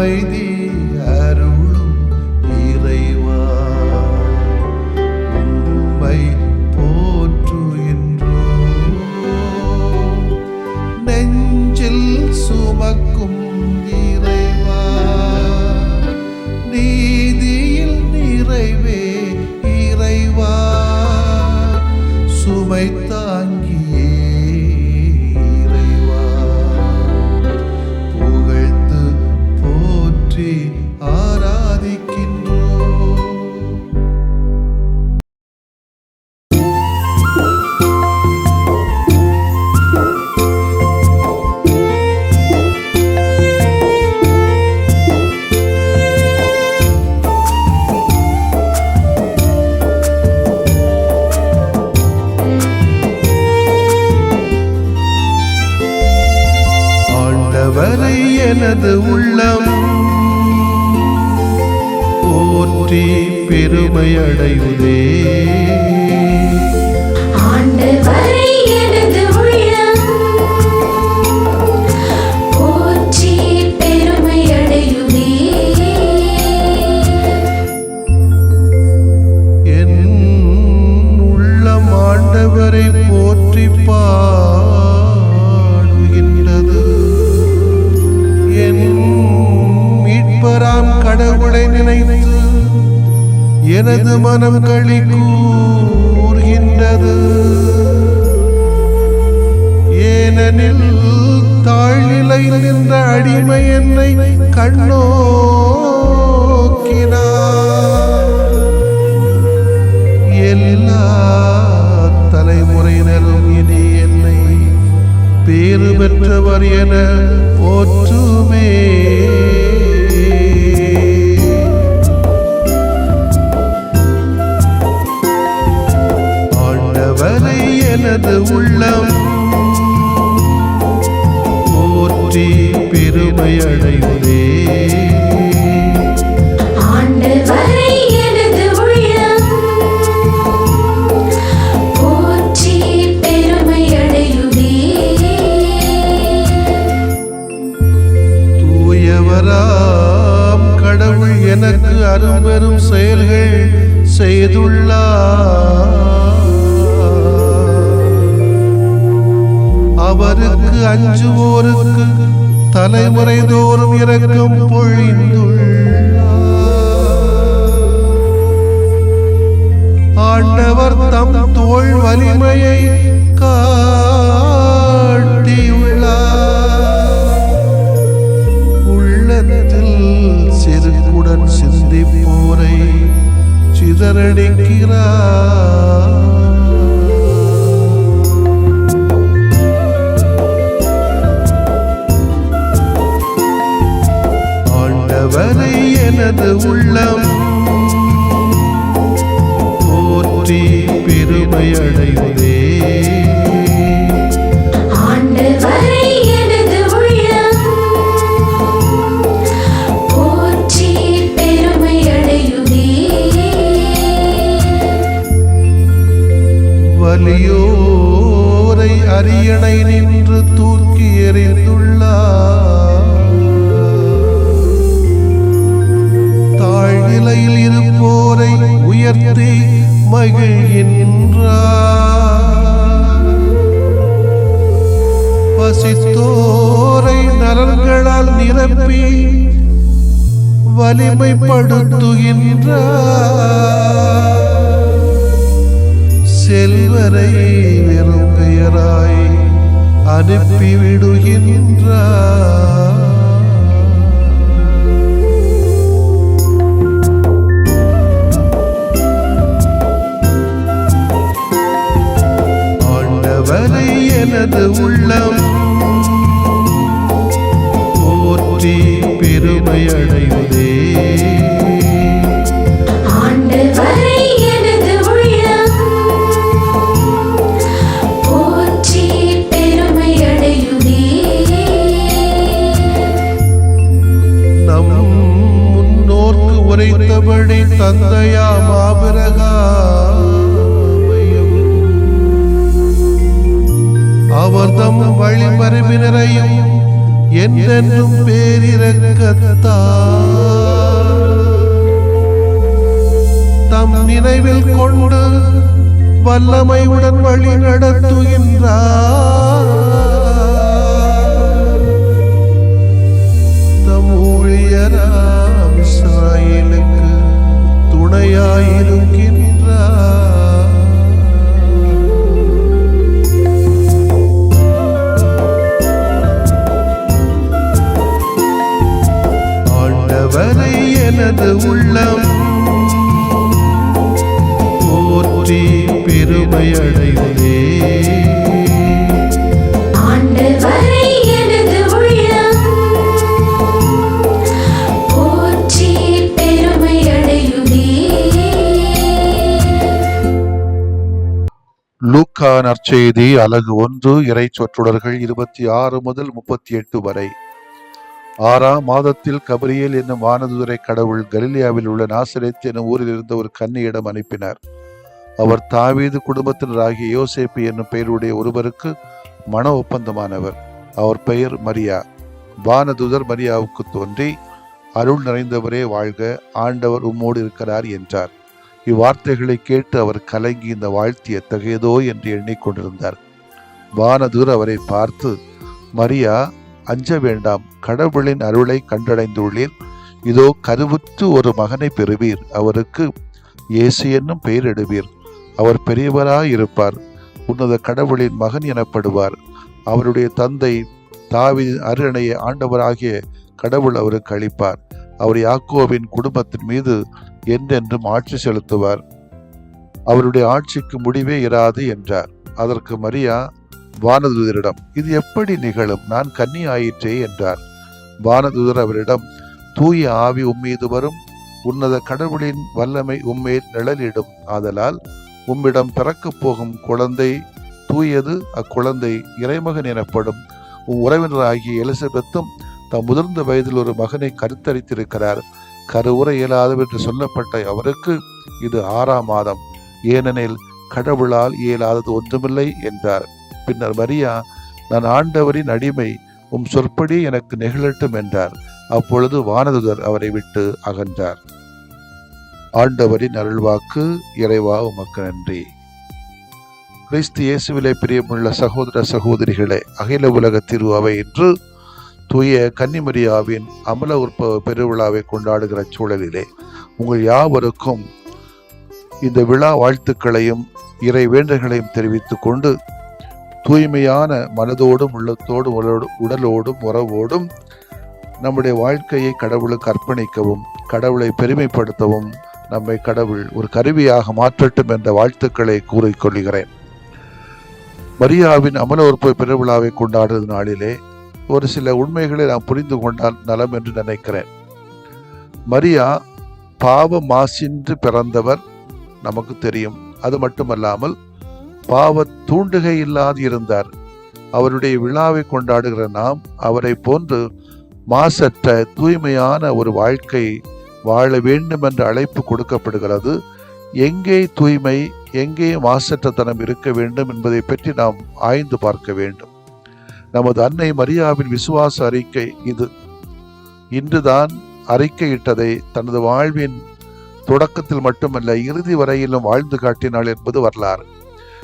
அமைதி அருளும் இறைவா, உம்மை போற்றுகின்றோம். நெஞ்சில் சுமக்கும் இறைவா, நீதியில் நிறைவே இறைவா, சுமை தாங்கியே இறைவா, புகழ்ந்து போற்றி ஆராதிக்கின்றோம். ஆண்டவரை எனது உள்ளம் போற்றி பெருமை அடையுதே. ஆண்டவரை எனது உள்ளம் போற்றி பெருமை அடையுதே. என் உள்ளம் ஆண்டவரை போற்றி பாடுகின்றது. என் மீட்பராம் கடவுளை நினைத்து எனது மனம் களி கூர்கின்றது. ஏனெனில் தாழ்நிலையில் நின்ற அடிமை என்னை கண்ணோக்கினார். எல்லா தலைமுறையினரும் இனி என்னை பேறு பெற்றவர் என போற்றுமே. ஆண்டவரை எனது உள்ளம் போற்றி பெருமை அடையுதே. ஆண்டவரை எனது உள்ளம் போற்றி பெருமை அடையுதே. தூயவராம் கடவுள் எனக்கு அரும்பெரும் செயல்கள் செய்துள்ளார். அவருக்கு அஞ்சுவோருக்கு தலைமுறை தோறும் இரக்கம் பொழிந்துள்ளார். ஆண்டவர் தம் தோள் வலிமையை காட்டியுள்ளார். உள்ளத்தில் செருக்குடன் சிந்திப்போரை சிதறடிக்கிறார். ஆண்டவரை எனது உள்ளம் போற்றி பெருமை அடையுதே. ஆண்டவரை எனது உள்ளம் போற்றி பெருமை அடையுதே. வலியோரை அரியணை நின்று தூக்கி எறிந்துள்ளார். தாழ்நிலையில் இருப்போரை உயர்த்தி மகிழ்கின்றார். பசித்தோரை நலன்களால் நிரப்பி வலிமைப்படுத்துகின்றார். செல்வரை வெறும் பெயராய் அனுப்பிவிடுகின்றார். ஆண்டவரை எனது உள்ளம் போற்றி பெருமை அடையுதே. ஆண்டவரை எனது உள்ளம் போற்றி பெருமை அடையுதே. நம் முன்னோர்க்கு உரைத்தபடி தந்தையாம் ஆபிரகாமையும் அவர்தம் வழிமரபினரையும் என்றென்றும் பேரிரக்கத்தால் தம் நினைவில் கொண்டு வல்லமையுடன் வழி நடத்துகின்றார். தம் ஊழியராம் இஸ்ராயேலுக்கு துணையாயிருக்கின்றார். ஆண்டவரை எனது உள்ளம் போற்றி பெருமை அடைவதே. ஆண்டவரை எனது உள்ளம் போற்றி பெருமை அடையுதே. லூக்கா நற்செய்தி அலகு 1 இறை சொற்றொடர்கள் 26 முதல் 38 வரை. 6ஆம் மாதத்தில் கபிரியேல் என்னும் வானதூதரை கடவுள் கலிலியாவில் உள்ள நாசரேத் என்னும் ஊரில் இருந்த ஒரு கன்னியிடம் அனுப்பினார். அவர் தாவீது குடும்பத்தினராகிய யோசேப்பு என்னும் பெயருடைய ஒருவருக்கு மன ஒப்பந்தமானவர். அவர் பெயர் மரியா. வானதூதர் மரியாவுக்கு தோன்றி, அருள் நிறைந்தவரே வாழ்க, ஆண்டவர் உம்மோடு இருக்கிறார் என்றார். இவ்வார்த்தைகளை கேட்டு அவர் கலங்கி இந்த வாழ்த்து எத்தகையதோ என்று எண்ணிக்கொண்டிருந்தார். வானதூதர் அவரை பார்த்து, மரியா, அஞ்ச வேண்டாம், கடவுளின் அருளை கண்டடைந்துள்ளீர். இதோ கருவுற்று ஒரு மகனை பெறுவீர். அவருக்கு இயேசு என்னும் பெயரிடுவீர். அவர் பெரியவராயிருப்பார். உன்னத கடவுளின் மகன் எனப்படுவார். அவருடைய தந்தை தாவீதின் அரியணையை ஆண்டவராகிய கடவுள் அவருக்கு அளிப்பார். அவர் யாக்கோபின் குடும்பத்தின் மீது என்றென்றும் ஆட்சி செலுத்துவார். அவருடைய ஆட்சிக்கு முடிவே இராது என்றார். அதற்கு மரியா வானதூதரிடம், இது எப்படி நிகழும்? நான் கன்னி ஆயிற்றே என்றார். வானதூதர் அவரிடம், தூய ஆவி உம்மீது வரும், உன்னத கடவுளின் வல்லமை உம்மேல் நிழலிடும். ஆதலால் உம்மிடம் பிறக்கப் போகும் குழந்தை தூயது. அக்குழந்தை இறைமகன் எனப்படும். உறவினராகிய எலிசபெத்தும் தம் முதிர்ந்த வயதில் ஒரு மகனை கருத்தரித்திருக்கிறார். கருவுற இயலாதவர் என்று சொல்லப்பட்ட அவருக்கு இது 6ஆம் மாதம். ஏனெனில் கடவுளால் இயலாதது ஒன்றுமில்லை என்றார். பின்னர் மரியா, நான் ஆண்டவரின் அடிமை, உம் சொற்படி எனக்கு நிகழட்டும் என்றார். அப்பொழுது வானதூதர் அவரை விட்டு அகன்றார். ஆண்டவரின் அருள்வாக்கு. இறைவா உமக்கு நன்றி. கிறிஸ்து இயேசுவிலே பிரியமுள்ள சகோதர சகோதரிகளே, அகில உலக திரு அவை இன்று தூய கன்னிமரியாவின் அமல உற்பவ பெருவிழாவை கொண்டாடுகிற சூழலிலே உங்கள் யாவருக்கும் இந்த விழா வாழ்த்துக்களையும் இறை வேண்டுதல்களையும் தெரிவித்துக் கொண்டு, தூய்மையான மனதோடும் உள்ளத்தோடும் உடலோடும் உறவோடும் நம்முடைய வாழ்க்கையை கடவுளுக்கு அர்ப்பணிக்கவும், கடவுளை பெருமைப்படுத்தவும் நம்மை கடவுள் ஒரு கருவியாக மாற்றட்டும் என்ற வாழ்த்துக்களை கூறிக்கொள்கிறேன். மரியாவின் அமல உற்பவ பெருவிழாவை கொண்டாடுற நாளிலே ஒரு சில உண்மைகளை நாம் புரிந்து கொண்டால் நலம் என்று நினைக்கிறேன். மரியா பாவ மாசின்றி பிறந்தவர், நமக்கு தெரியும். அது மட்டுமல்லாமல் பாவ தூண்டுகை இல்லாது இருந்தார். அவருடைய விழாவை கொண்டாடுகிற நாம் அவரை போன்று மாசற்ற தூய்மையான ஒரு வாழ்க்கை வாழ வேண்டும் என்ற அழைப்பு கொடுக்கப்படுகிறது. எங்கே தூய்மை, எங்கே மாசற்றத்தனம் இருக்க வேண்டும் என்பதை பற்றி நாம் ஆய்ந்து பார்க்க வேண்டும். நமது அன்னை மரியாவின் விசுவாச அறிக்கை இது. இன்றுதான் அறிக்கையிட்டதை தனது வாழ்வின் தொடக்கத்தில் மட்டுமல்ல, இறுதி வரையிலும் வாழ்ந்து காட்டினாள் என்பது வரலாறு.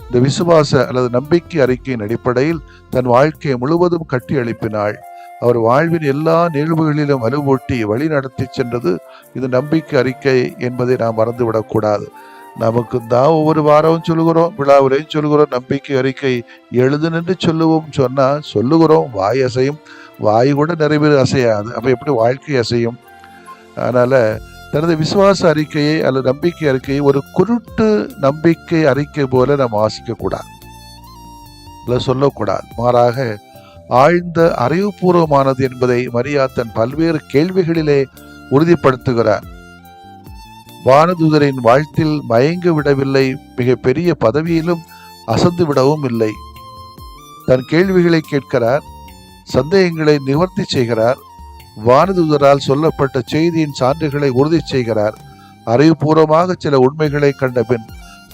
இந்த விசுவாச அல்லது நம்பிக்கை அறிக்கையின் அடிப்படையில் தன் வாழ்க்கையை முழுவதும் கட்டி எழுப்பினாள். அவர் வாழ்வின் எல்லா நிகழ்வுகளிலும் வலுவூட்டி வழி நடத்தி சென்றது இது நம்பிக்கை அறிக்கை என்பதை நாம் மறந்துவிடக்கூடாது. நமக்கு தான் ஒவ்வொரு வாரமும் சொல்லுகிறோம், விழாவிலையும் சொல்லுகிறோம், நம்பிக்கை அறிக்கை எழுது நின்று சொல்லுவோம் சொன்னா சொல்லுகிறோம், வாய் அசையும், வாய் கூட நிறைவேறு அசையாது. அப்ப எப்படி வாழ்க்கை அசையும்? அதனால தனது விசுவாச அறிக்கையை அல்லது நம்பிக்கை அறிக்கையை ஒரு குருட்டு நம்பிக்கை அறிக்கை போல நாம் வாசிக்க கூடாது, சொல்லக்கூடாது. மாறாக ஆழ்ந்த அறிவுபூர்வமானது என்பதை மரியா தன் பல்வேறு கேள்விகளிலே உறுதிப்படுத்துகிறார். வானதூதரின் வாழ்த்தில் மயங்கி விடவில்லை, மிக பெரிய பதவியிலும் அசந்து விடவும் இல்லை. தன் கேள்விகளை கேட்கிறார், சந்தேகங்களை நிவர்த்தி செய்கிறார். வானதூதரால் சொல்லப்பட்ட செய்தியின் சான்றுகளை உறுதி செய்கிறார். அறிவுபூர்வமாக சில உண்மைகளை கண்ட பின்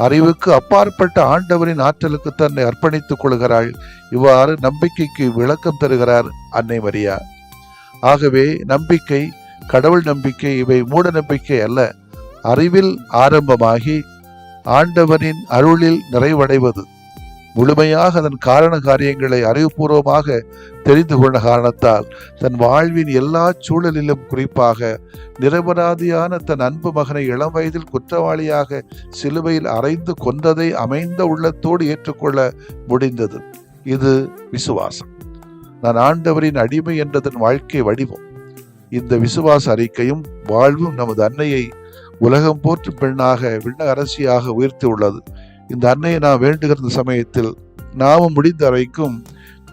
அறிவுக்கு அப்பாற்பட்ட ஆண்டவரின் ஆற்றலுக்கு தன்னை அர்ப்பணித்துக் கொள்கிறாள். இவ்வாறு நம்பிக்கைக்கு விளக்கம் தருகிறார் அன்னை மரியா. ஆகவே நம்பிக்கை, கடவுள் நம்பிக்கை இவை மூட நம்பிக்கை அல்ல. அறிவில் ஆரம்பமாகி ஆண்டவனின் அருளில் நிறைவடைவது. முழுமையாக அதன் காரண காரியங்களை அறிவுபூர்வமாக தெரிந்து கொண்ட காரணத்தால் தன் வாழ்வின் எல்லா சூழலிலும், குறிப்பாக நிரபராதியான தன் அன்பு மகனை இளம் வயதில் குற்றவாளியாக சிலுவையில் அறைந்து கொன்றதை அமைந்த உள்ளத்தோடு ஏற்றுக்கொள்ள முடிந்தது. இது விசுவாசம். நான் ஆண்டவரின் அடிமை என்றதன் வாழ்க்கை வடிவம். இந்த விசுவாச அறிக்கையும் வாழ்வும் நமது அன்னையை உலகம் போற்றும் பெண்ணாக, விண்ண அரசியாக உயர்த்தி உள்ளது. இந்த அன்னையை நாம் வேண்டுகிற சமயத்தில் நாமும் முடிந்த வரைக்கும்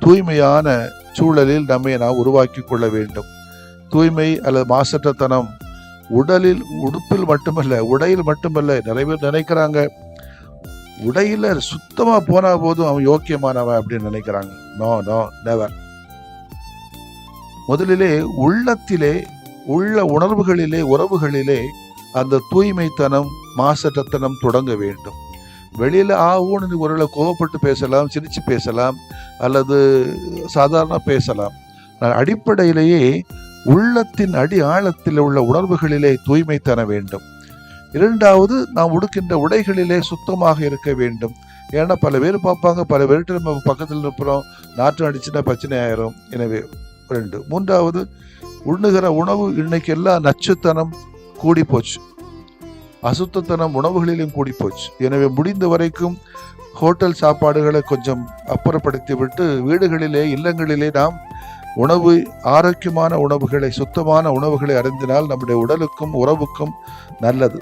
தூய்மையான சூழலில் நம்மை நாம் உருவாக்கி கொள்ள வேண்டும். தூய்மை அல்லது மாசற்றத்தனம் உடலில், உடுப்பில் மட்டுமல்ல, உடையில் மட்டுமல்ல. நிறைய பேர் நினைக்கிறாங்க உடையில சுத்தமா போனா போதும் அவன் யோக்கியமானவன் அப்படின்னு நினைக்கிறாங்க. No no, never. முதலிலே உள்ளத்திலே உள்ள உணர்வுகளிலே, உறவுகளிலே அந்த தூய்மைத்தனம், மாசற்றத்தனம் தொடங்க வேண்டும். வெளியில ஊன்னு ஒருவேளை கோவப்பட்டு பேசலாம், சிரிச்சு பேசலாம், அல்லது சாதாரண பேசலாம். அடிப்படையிலேயே உள்ளத்தின் அடி ஆழத்தில் உள்ள உணர்வுகளிலே தூய்மை தர வேண்டும். இரண்டாவது, நாம் உடுக்கின்ற உடைகளிலே சுத்தமாக இருக்க வேண்டும். ஏன்னா பல பேர் பார்ப்பாங்க, பல பேர்கிட்ட நம்ம பக்கத்தில் இருப்போம், நாற்றம் அடிச்சுன்னா பிரச்சனை ஆயிரும். எனவே 2. மூன்றாவது, உண்ணுகிற உணவு இன்னைக்கு எல்லாம் நச்சுத்தனம் கூடி போச்சு, அசுத்தத்தனம் உணவுகளிலும் கூடி போச்சு. எனவே முடிந்த வரைக்கும் ஹோட்டல் சாப்பாடுகளை கொஞ்சம் அப்புறப்படுத்தி விட்டு வீடுகளிலே, இல்லங்களிலே நாம் உணவு, ஆரோக்கியமான உணவுகளை, சுத்தமான உணவுகளை அருந்தினால் நம்முடைய உடலுக்கும் உறவுக்கும் நல்லது.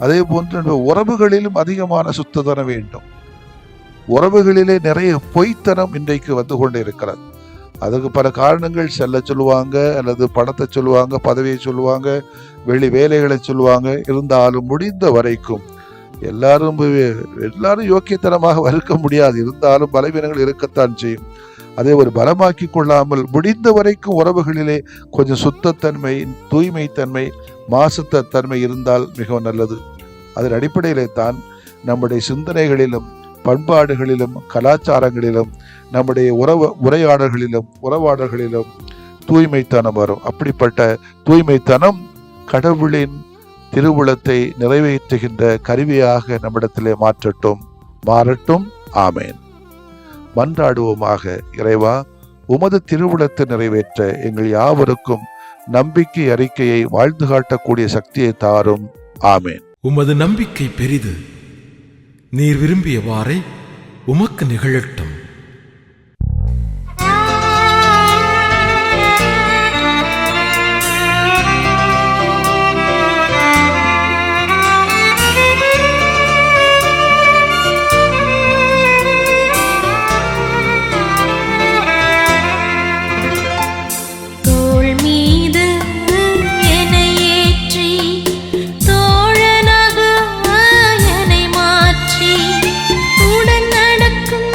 அதே போன்று உறவுகளிலும் அதிகமான சுத்தத்தனம் வேண்டும். உறவுகளிலே நிறைய பொய்த்தனம் இன்றைக்கு வந்து கொண்டு இருக்கிறது. அதுக்கு பல காரணங்கள். செல்ல சொல்லுவாங்க, அல்லது பணத்தை சொல்லுவாங்க, பதவியை சொல்லுவாங்க, வெளி வேலைகளை சொல்லுவாங்க. இருந்தாலும் முடிந்த வரைக்கும் எல்லாரும் யோக்கியத்தனமாக இருக்க முடியாது. இருந்தாலும் பலவீனங்கள் இருக்கத்தான் செய்யும். அதை ஒரு பலமாக்கி கொள்ளாமல் முடிந்த வரைக்கும் உறவுகளிலே கொஞ்சம் சுத்தத்தன்மை, தூய்மைத்தன்மை, மாசத்தன்மை இருந்தால் மிகவும் நல்லது. அதன் அடிப்படையிலே தான் நம்முடைய சிந்தனைகளிலும், பண்பாடுகளிலும், கலாச்சாரங்களிலும், நம்முடைய உரையாடல்களிலும் தூய்மைத்தனம் வரும். அப்படிப்பட்ட தூய்மைத்தனம் கடவுளின் திருவுளத்தை நிறைவேற்றுகின்ற கருவியாக நம்மிடத்திலே மாறட்டும். ஆமேன். மன்றாடுவோமாக. இறைவா, உமது திருவுளத்தை நிறைவேற்ற எங்கள் யாவருக்கும் நம்பிக்கை அறிக்கையை வாழ்ந்து காட்டக்கூடிய சக்தியை தாரும். ஆமேன். உமது நம்பிக்கை பெரிது, நீர் விரும்பியவாறே உமக்கு நிகழட்டும். உடன் நடக்கும்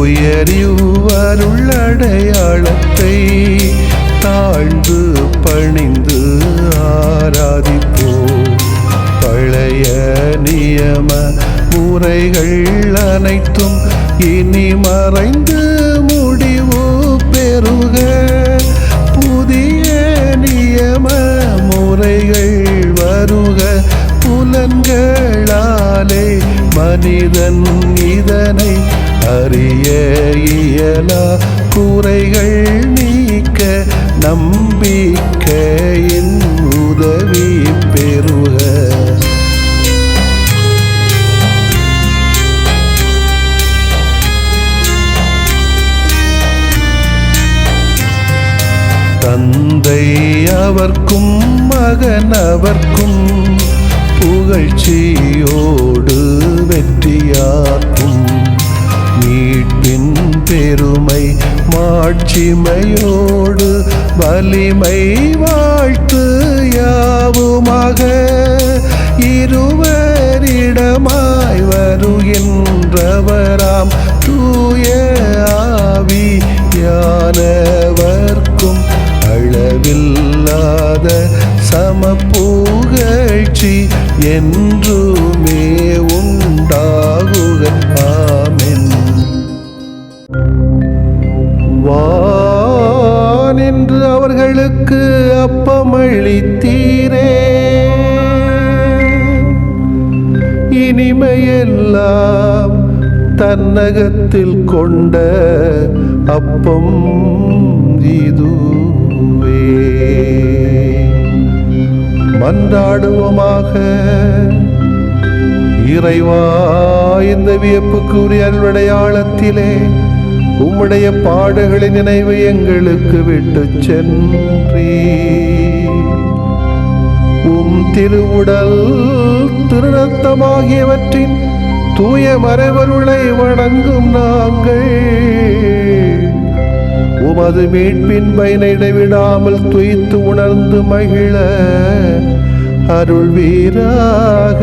தூயறிவருள்ளடையாளத்தை தாழ்ந்து பணிந்து ஆராதிப்போம். பழைய நியம முறைகள் அனைத்தும் இனி மறைந்து முடிவு பெறுக. புதிய நியம முறைகள் வருக. புலன்களாலே மனிதன் இதனை அறிய இயலா. குறைகள் நீக்க நம்பிக்கையின் உதவி பெறுக. தந்தை அவர்க்கும் மகன் அவர்க்கும் புகழ்ச்சியோடு வெற்றியாக்கும். மீட்பின் பெருமை மாட்சிமையோடு வலிமை வாழ்த்து யாவுமாக. இருவரிடமாய் வருகின்றவராம் தூய ஆவியானவர்க்கும் அளவில்லாத சமப்புகழ்ச்சி என்றுமே உண்டாகுக. ஆமென். வானென்று அவர்களுக்கு அப்பமளித்தீரே, இனிமையெல்லாம் தன்னகத்தில் கொண்ட அப்பம் இதுவே. மன்றாடுவோமாக. இறைவா, இந்த வியப்புக்குரிய அருளடையாளத்திலே உம்முடைய பாடுகளின் நினைவு எங்களுக்கு விட்டு சென்றீ. உம் திருவுடல் திருநத்தமாகியவற்றின் தூய மறைவருளை வணங்கும் நாங்கள் உமது மீட்பின் பயனை இடைவிடாமல் துய்த்து உணர்ந்து மகிழ அருள்வீராக.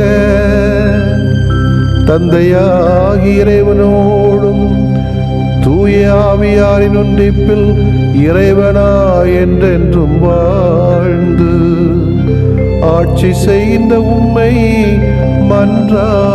தந்தையாகி இறைவனோடும் தூய ஆவியாரின் ஒன்றிப்பில் இறைவனா என்றென்றும் வாழ்ந்து ஆட்சி செய்கின்ற உம்மை மன்றாடுகிறோம்.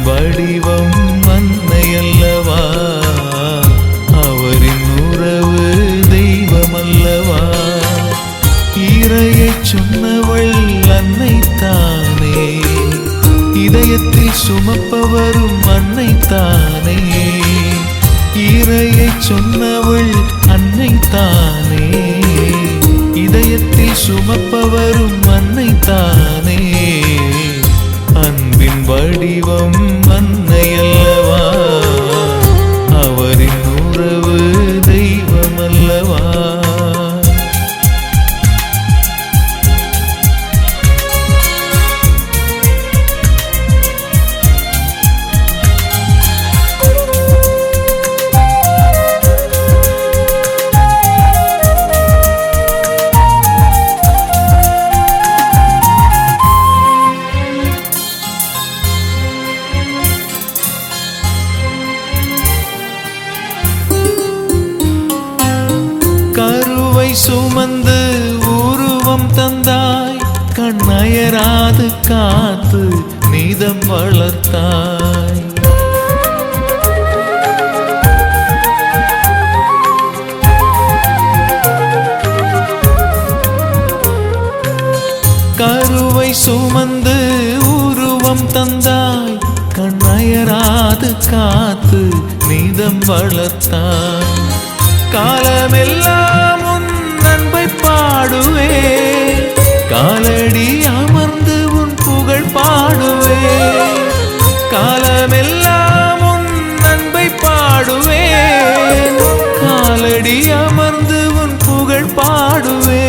வடிவம் அன்னை அல்லவா, அவரின் உறவு தெய்வம் அல்லவா. இறையை சொன்னவள் அன்னை தானே, இதயத்தில் சுமப்பவரும் அன்னை தானே. இறையை சொன்னவள் அன்னை தானே, இதயத்தில் சுமப்பவரும் அன்னை தானே. அன்பின் வடிவம் அன்னை அல்லவா, அவரின் உறவு தெய்வம் அல்லவா. கருவை சுமந்து உருவம் தந்தாய், கண்ணயராது காத்து நீதம் வளர்த்தாய். கருவை சுமந்து உருவம் தந்தாய், கண்ணயராது காத்து நீதம் வளர்த்தாய். காலமெல்லாம் உன் அன்பை பாடுவே, காலடி அமர்ந்து உன் புகழ் பாடுவே. காலமெல்லாம் உன் அன்பை பாடுவே, காலடி அமர்ந்து உன் புகழ் பாடுவே.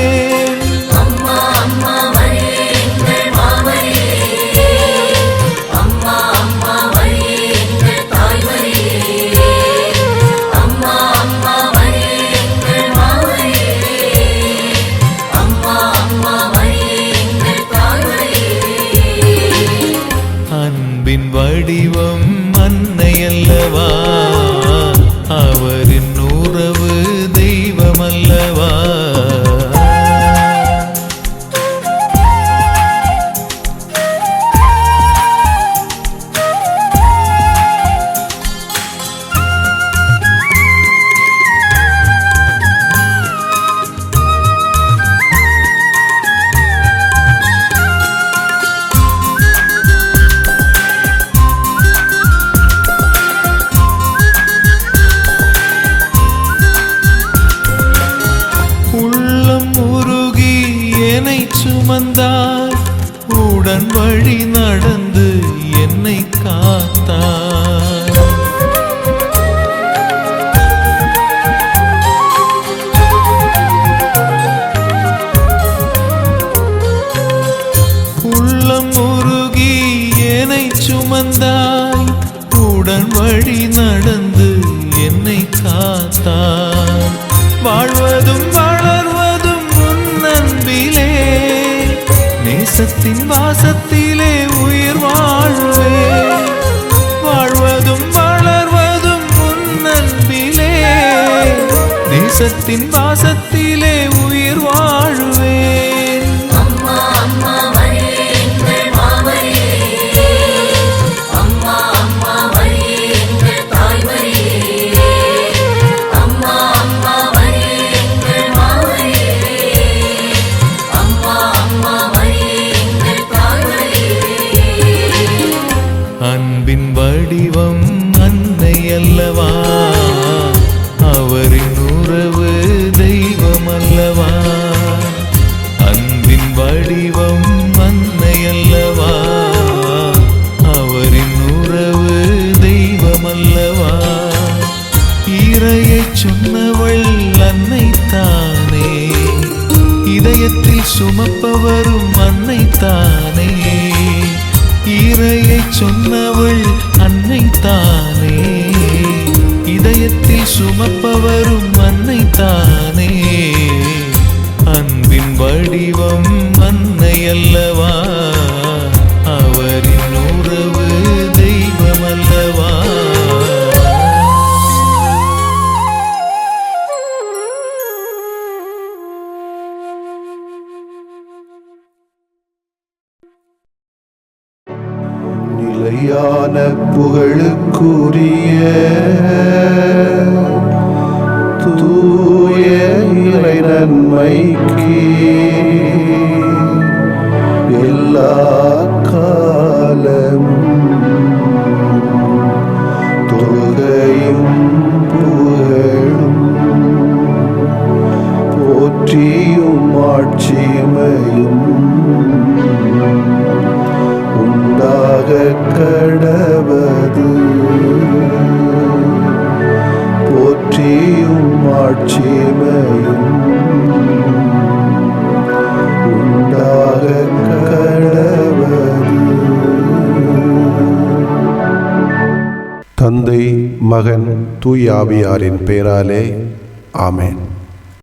அன்பின் வடிவம் அன்னை அல்லவா, அவரின் உறவு தெய்வம் அல்லவா. சுமந்தாய், உடன் வழி நடந்து என்னை காத்தாய். உள்ளம் உருகி என்னை சுமந்தாய், உடன் வழி நடந்து என்னை காத்தாய். வாழ்வதும் வளர்வதும் உன் அன்பிலே, நேசத்தின் வாசத்திலே உயிர் வாழ்வே. வாழ்வதும் வளர்வதும் உன் அன்பிலே, நேசத்தின் வாசத்திலே உயிர் வாழ்வேன். அம்மா அம்மா மரியே எங்கள் மாமரியே, அம்மா அம்மா மரியே எங்கள் தாய்மரியே, அம்மா அம்மா மரியே எங்கள் மாமரியே, அம்மா அம்மா மரியே எங்கள் தாய்மரியே. அன்பின் வடிவம் அன்னை அல்லவா, அவரின் உறவு தெய்வம் அல்லவா. அன்பின் வடிவம் அன்னை அல்லவா, அவரின் உறவு தெய்வம் அல்லவா. இறையை சொன்னவள் அன்னை தானே, இதயத்தில் சுமப்பவரும் அன்னை தானே. இறையை சொன்னவள் அன்னை தானே, இதயத்தில் சுமப்பவரும் அன்னை தானே. அன்பின் வடிவம் அன்னை அல்லவா, அவரின் உறவு தெய்வம் அல்லவா. நிலை சரியான புகழுக்குரிய தூய இறை நன்மைக்கு எல்லா காலமும் தொழுகையும் புகழும் போற்றியும் ஆட்சிமையும் உண்டாக கடவது. போற்றியும் ஆட்சிமையும் உண்டாக கடவது. தந்தை, மகன், தூய ஆவியாரின் பெயராலே ஆமென்.